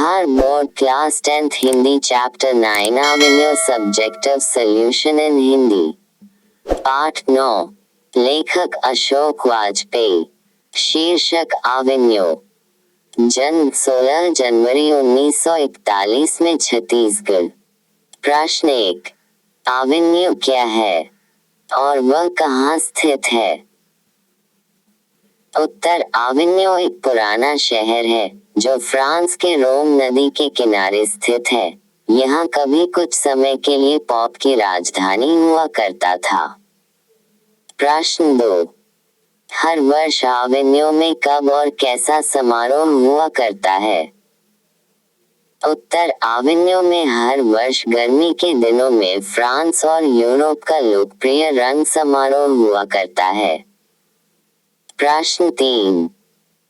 Bihar Board Class 10th Hindi Chapter 9 Avenue Subjective Solution in Hindi पाठ 9 लेखक अशोक वाजपेयी शीर्षक avenue जन्म 16 जनवरी 1941 में छत्तीसगढ़ प्रश्न 1 आवेन्यू क्या है और वह कहाँ स्थित है। उत्तर आवेन्यू एक पुराना शहर है जो फ्रांस के रोम नदी के किनारे स्थित है। यहाँ कभी कुछ समय के लिए पॉप की राजधानी हुआ करता था। प्रश्न 2 हर वर्ष आवेन्यू में कब और कैसा समारोह हुआ करता है। उत्तर आवेन्यू में हर वर्ष गर्मी के दिनों में फ्रांस और यूरोप का लोकप्रिय रंग समारोह हुआ करता है। प्रश्न 3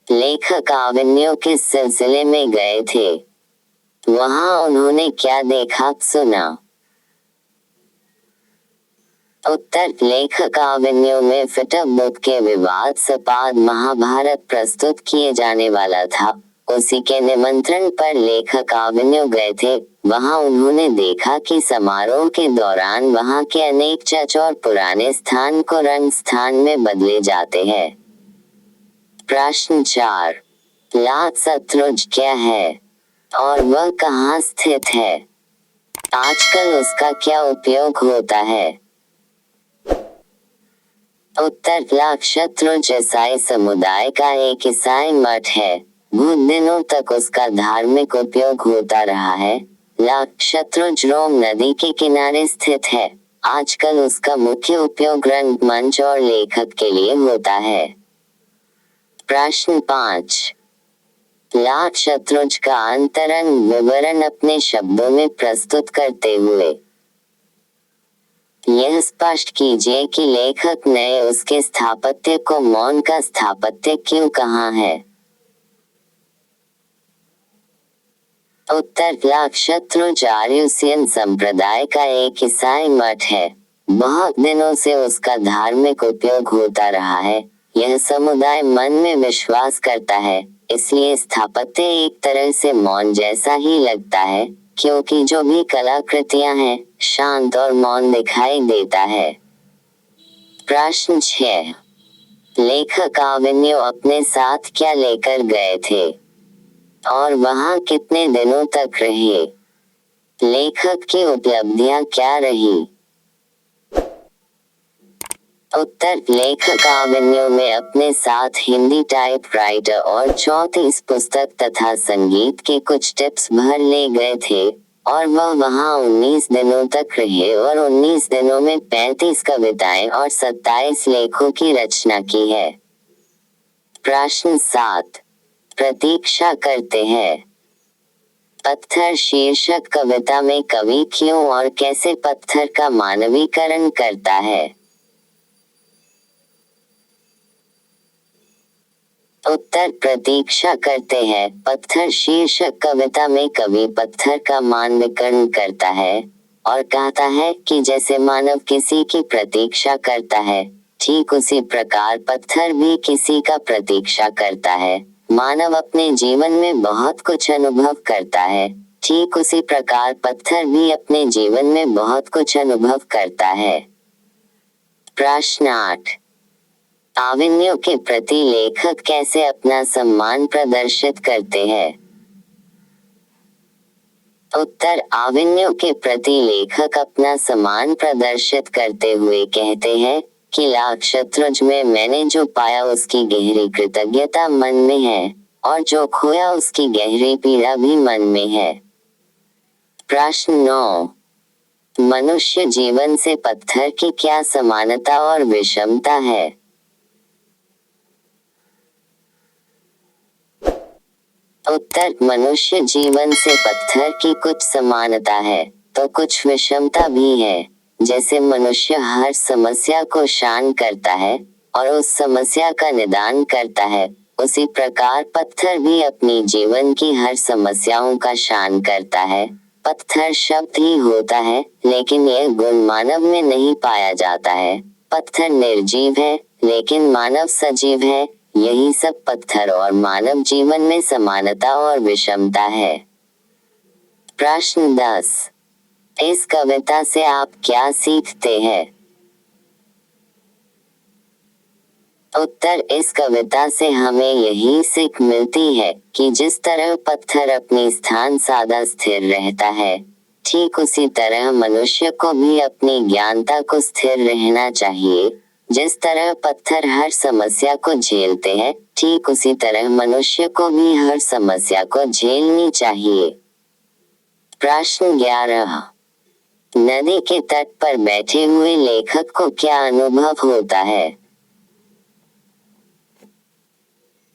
लेखक आवेन्यू किस सिलसिले में गए थे, वहां उन्होंने क्या देखा सुना। उत्तर लेखक आवेन्यू में फिटअप बुक के विवादास्पद महाभारत प्रस्तुत किए जाने वाला था। उसी के निमंत्रण पर लेखक आवेन्यू गए थे। वहां उन्होंने देखा कि समारोह के दौरान वहां के अनेक चर्च और पुराने स्थान को रंग स्थान में बदले जाते हैं। प्रश्न 4 लाल शतरुंज क्या है और वह कहाँ स्थित है। आजकल उसका क्या उपयोग होता है। उत्तर लाख शतरुंज ईसाई समुदाय का एक ईसाई मठ है। बहुत दिनों तक उसका धार्मिक उपयोग होता रहा है। लाख शतरुंज रोम नदी के किनारे स्थित है। आजकल उसका मुख्य उपयोग रंगमंच और लेखक के लिए होता है। प्रश्न 5 लाख शतरुंज का अंतरंग विवरण अपने शब्दों में प्रस्तुत करते हुए यह स्पष्ट कीजिए कि लेखक ने उसके स्थापत्य को मौन का स्थापत्य क्यों कहा है। उत्तर लाख शतरुंज आर्यूसियन संप्रदाय का एक ईसाई मठ है। बहुत दिनों से उसका धार्मिक उपयोग होता रहा है। यह समुदाय मन में विश्वास करता है, इसलिए स्थापत्य एक तरह से मौन जैसा ही लगता है, क्योंकि जो भी कलाकृतियां हैं, शांत और मौन दिखाई देता है। प्रश्न 6 लेखक आवेन्यू अपने साथ क्या लेकर गए थे और वहां कितने दिनों तक रहे। लेखक की उपलब्धियां क्या रही। उत्तर लेखक आवेन्यू में अपने साथ हिंदी टाइपराइटर और 34 पुस्तक तथा संगीत के कुछ टिप्स भर ले गए थे और वह वहां 19 दिनों तक रहे और 19 दिनों में 35 कविताएं और 27 लेखों की रचना की है। प्रश्न 7 प्रतीक्षा करते हैं। पत्थर शीर्षक कविता में कवि क्यों और कैसे पत्थर का मानवीकरण करता है। उत्तर प्रतीक्षा करते हैं। पत्थर शीर्षक कविता में कवि पत्थर का मानवीकरण करता है और कहता है कि जैसे मानव किसी की प्रतीक्षा करता है, ठीक उसी प्रकार पत्थर भी किसी का प्रतीक्षा करता है। मानव अपने जीवन में बहुत कुछ अनुभव करता है, ठीक उसी प्रकार पत्थर भी अपने जीवन में बहुत कुछ अनुभव करता है। प्रश्न 8 आवेन्यू के प्रति लेखक कैसे अपना सम्मान प्रदर्शित करते हैं। उत्तर आवेन्यू के प्रति लेखक अपना सम्मान प्रदर्शित करते हुए कहते हैं कि लाख शतरुंज में मैंने जो पाया उसकी गहरी कृतज्ञता मन में है और जो खोया उसकी गहरी पीड़ा भी मन में है। प्रश्न 9 मनुष्य जीवन से पत्थर की क्या समानता और विषमता है। उत्तर मनुष्य जीवन से पत्थर की कुछ समानता है तो कुछ विषमता भी है। जैसे मनुष्य हर समस्या को शांत करता है और उस समस्या का निदान करता है, उसी प्रकार पत्थर भी अपनी जीवन की हर समस्याओं का शांत करता है। पत्थर शब्द ही होता है, लेकिन यह गुण मानव में नहीं पाया जाता है। पत्थर निर्जीव है, लेकिन मानव सजीव है। यही सब पत्थर और मानव जीवन में समानता और विषमता है। प्रश्न 10। इस कविता से आप क्या सीखते हैं? उत्तर, इस कविता से हमें यही सीख मिलती है कि जिस तरह पत्थर अपनी स्थान सादा स्थिर रहता है, ठीक उसी तरह मनुष्य को भी अपनी ज्ञानता को स्थिर रहना चाहिए। जिस तरह पत्थर हर समस्या को झेलते हैं, ठीक उसी तरह मनुष्य को भी हर समस्या को झेलनी चाहिए। प्रश्न 11। नदी के तट पर बैठे हुए लेखक को क्या अनुभव होता है?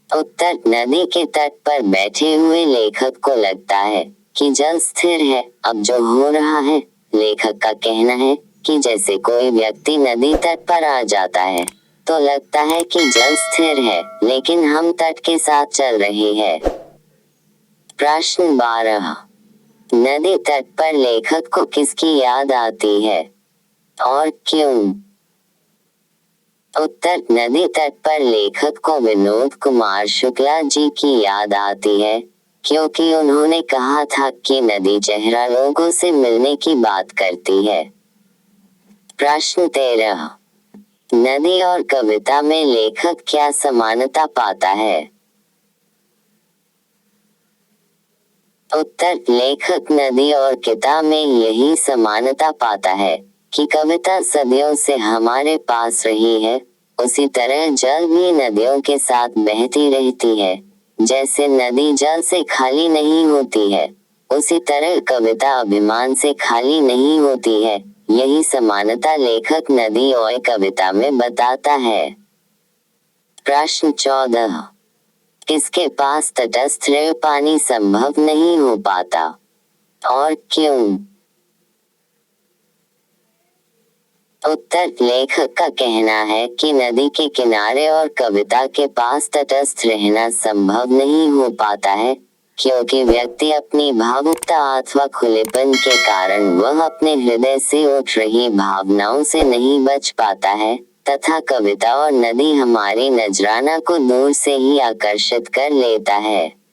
उत्तर, नदी के तट पर बैठे हुए लेखक को लगता है कि जल स्थिर है। अब जो हो रहा है, लेखक का कहना है कि जैसे कोई व्यक्ति नदी तट पर आ जाता है तो लगता है कि जल स्थिर है, लेकिन हम तट के साथ चल रहे हैं। प्रश्न 12। नदी तट पर लेखक को किसकी याद आती है और क्यों? उत्तर, नदी तट पर लेखक को विनोद कुमार शुक्ला जी की याद आती है, क्योंकि उन्होंने कहा था कि नदी चेहरा लोगों से मिलने की बात करती है। प्रश्न 13। नदी और कविता में लेखक क्या समानता पाता है? उत्तर, लेखक नदी और किताब में यही समानता पाता है कि कविता सदियों से हमारे पास रही है, उसी तरह जल भी नदियों के साथ बहती रहती है। जैसे नदी जल से खाली नहीं होती है, उसी तरह कविता अभिमान से खाली नहीं होती है। यही समानता लेखक नदी और कविता में बताता है। प्रश्न 14। किसके पास तटस्थ पानी संभव नहीं हो पाता और क्यों? उत्तर, लेखक का कहना है कि नदी के किनारे और कविता के पास तटस्थ रहना संभव नहीं हो पाता है, क्योंकि व्यक्ति अपनी भावुकता अथवा खुलेपन के कारण वह अपने हृदय से उठ रही भावनाओं से नहीं बच पाता है, तथा कविता और नदी हमारी नजराना को दूर से ही आकर्षित कर लेता है।